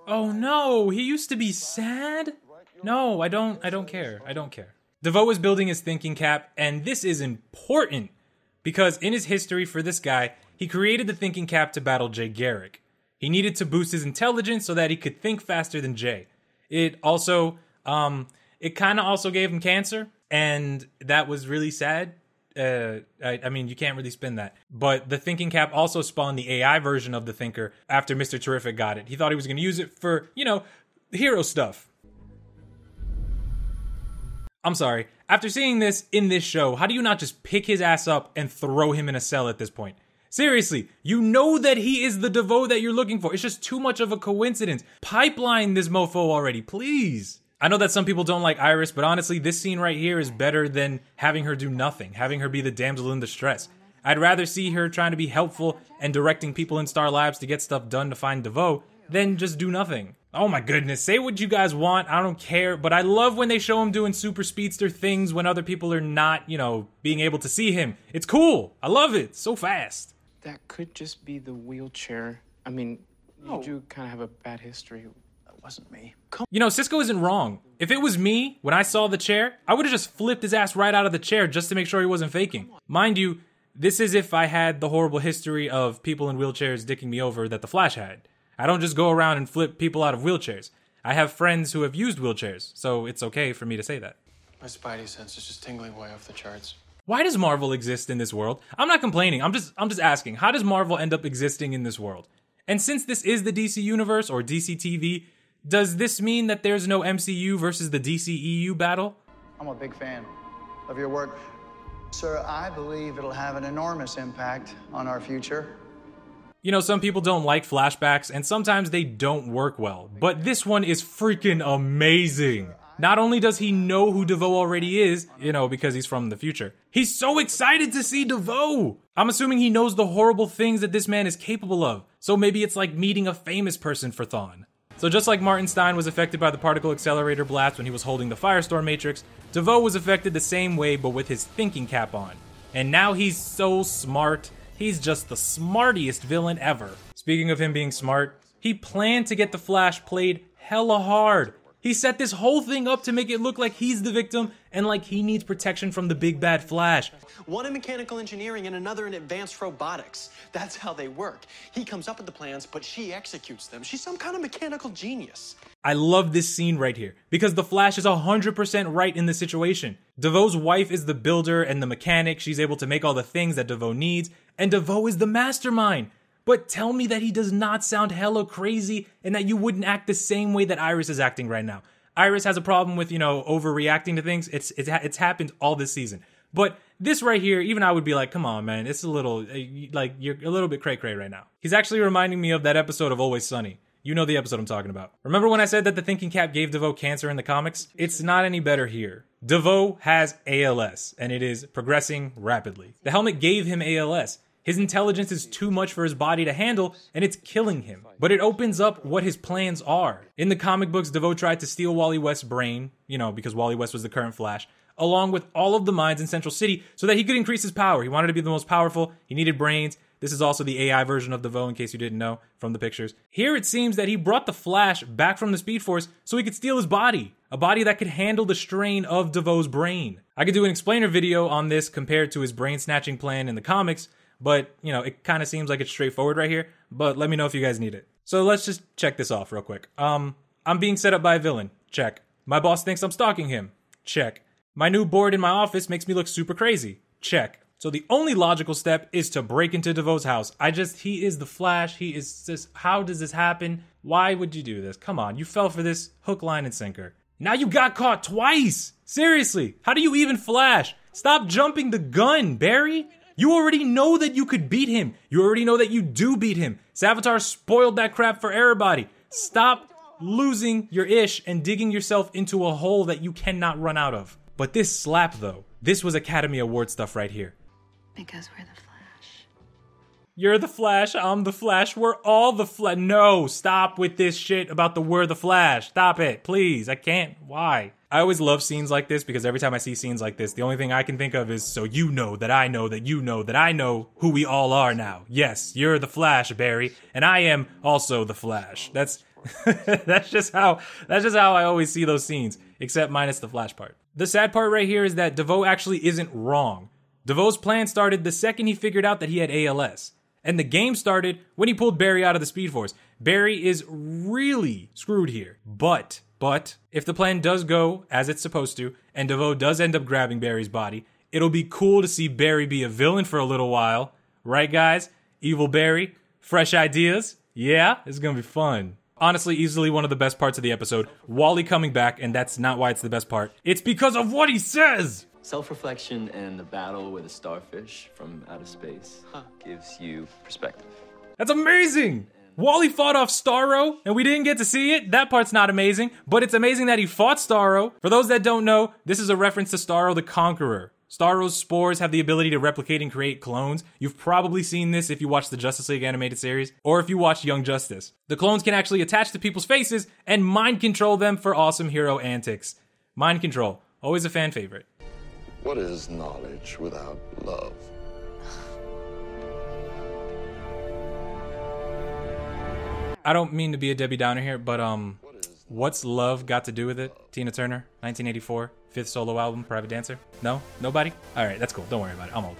Oh no, he used to be sad? No, I don't care. I don't care. DeVoe is building his thinking cap, and this is important because in his history for this guy, he created the thinking cap to battle Jay Garrick. He needed to boost his intelligence so that he could think faster than Jay. It also, it kind of also gave him cancer, and that was really sad. I mean, you can't really spin that. But the thinking cap also spawned the AI version of the thinker after Mr. Terrific got it. He thought he was going to use it for, you know, hero stuff. I'm sorry. After seeing this in this show, how do you not just pick his ass up and throw him in a cell at this point? Seriously, you know that he is the DeVoe that you're looking for. It's just too much of a coincidence. Pipeline this mofo already, please. I know that some people don't like Iris, but honestly, this scene right here is better than having her do nothing, having her be the damsel in distress. I'd rather see her trying to be helpful and directing people in Star Labs to get stuff done to find DeVoe than just do nothing. Oh my goodness, say what you guys want, I don't care, but I love when they show him doing super speedster things when other people are not, you know, being able to see him. It's cool. I love it. So fast. That could just be the wheelchair. I mean, you do kind of have a bad history. That wasn't me. You know, Cisco isn't wrong. If it was me, when I saw the chair, I would have just flipped his ass right out of the chair just to make sure he wasn't faking. Mind you, this is if I had the horrible history of people in wheelchairs dicking me over that the Flash had. I don't just go around and flip people out of wheelchairs. I have friends who have used wheelchairs, so it's okay for me to say that. My spidey sense is just tingling way off the charts. Why does Marvel exist in this world? I'm not complaining. I'm just asking. How does Marvel end up existing in this world? And since this is the DC Universe or DC TV, does this mean that there's no MCU versus the DCEU battle? I'm a big fan of your work. Sir, I believe it'll have an enormous impact on our future. You know, some people don't like flashbacks, and sometimes they don't work well. But this one is freaking amazing. Not only does he know who DeVoe already is, you know, because he's from the future, he's so excited to see DeVoe. I'm assuming he knows the horrible things that this man is capable of. So maybe it's like meeting a famous person for Thawne. So just like Martin Stein was affected by the particle accelerator blast when he was holding the Firestorm Matrix, DeVoe was affected the same way but with his thinking cap on. And now he's so smart. He's just the smartiest villain ever. Speaking of him being smart, he planned to get the Flash played hella hard. He set this whole thing up to make it look like he's the victim and like he needs protection from the big bad Flash. One in mechanical engineering and another in advanced robotics. That's how they work. He comes up with the plans, but she executes them. She's some kind of mechanical genius. I love this scene right here because the Flash is 100% right in the situation. DeVoe's wife is the builder and the mechanic. She's able to make all the things that DeVoe needs, and DeVoe is the mastermind. But tell me that he does not sound hella crazy and that you wouldn't act the same way that Iris is acting right now. Iris has a problem with, you know, overreacting to things. It's happened all this season. But this right here, even I would be like, come on, man, it's a little, like, you're a little bit cray-cray right now. He's actually reminding me of that episode of Always Sunny. You know the episode I'm talking about. Remember when I said that the thinking cap gave DeVoe cancer in the comics? It's not any better here. DeVoe has ALS, and it is progressing rapidly. The helmet gave him ALS. His intelligence is too much for his body to handle, and it's killing him. But it opens up what his plans are. In the comic books, DeVoe tried to steal Wally West's brain, you know, because Wally West was the current Flash, along with all of the minds in Central City so that he could increase his power. He wanted to be the most powerful. He needed brains. This is also the AI version of DeVoe, in case you didn't know from the pictures. Here it seems that he brought the Flash back from the Speed Force so he could steal his body. A body that could handle the strain of DeVoe's brain. I could do an explainer video on this compared to his brain snatching plan in the comics, but, you know, it kind of seems like it's straightforward right here, but let me know if you guys need it. So let's just check this off real quick. I'm being set up by a villain. Check. My boss thinks I'm stalking him. Check. My new board in my office makes me look super crazy. Check. So the only logical step is to break into DeVoe's house. He is the Flash. He is just, how does this happen? Why would you do this? Come on, you fell for this hook, line, and sinker. Now you got caught twice. Seriously, how do you even Flash? Stop jumping the gun, Barry. You already know that you could beat him. You already know that you do beat him. Savitar spoiled that crap for everybody. Stop losing your ish and digging yourself into a hole that you cannot run out of. But this slap, though, this was Academy Award stuff right here. Because we're the Flash. You're the Flash, I'm the Flash, we're all the Flash. No, stop with this shit about the we're the Flash. Stop it, please. I can't. Why? I always love scenes like this because every time I see scenes like this, the only thing I can think of is, so you know that I know that you know that I know who we all are now. Yes, you're the Flash, Barry, and I am also the Flash. That's That's just how I always see those scenes, except minus the Flash part. The sad part right here is that DeVoe actually isn't wrong. DeVoe's plan started the second he figured out that he had ALS. And the game started when he pulled Barry out of the Speed Force. Barry is really screwed here. But, if the plan does go as it's supposed to, and DeVoe does end up grabbing Barry's body, it'll be cool to see Barry be a villain for a little while. Right, guys? Evil Barry? Fresh ideas? Yeah? It's gonna be fun. Honestly, easily one of the best parts of the episode. Wally coming back, and that's not why it's the best part. It's because of what he says! Self-reflection and the battle with a starfish from outer space gives you perspective. That's amazing! Wally fought off Starro, and we didn't get to see it. That part's not amazing, but it's amazing that he fought Starro. For those that don't know, this is a reference to Starro the Conqueror. Starro's spores have the ability to replicate and create clones. You've probably seen this if you watched the Justice League animated series, or if you watched Young Justice. The clones can actually attach to people's faces and mind control them for awesome hero antics. Mind control, always a fan favorite. What is knowledge without love? I don't mean to be a Debbie Downer here, but what's love got to do with it? Tina Turner, 1984, 5th solo album, Private Dancer? No? Nobody? Alright, that's cool. Don't worry about it. I'm old.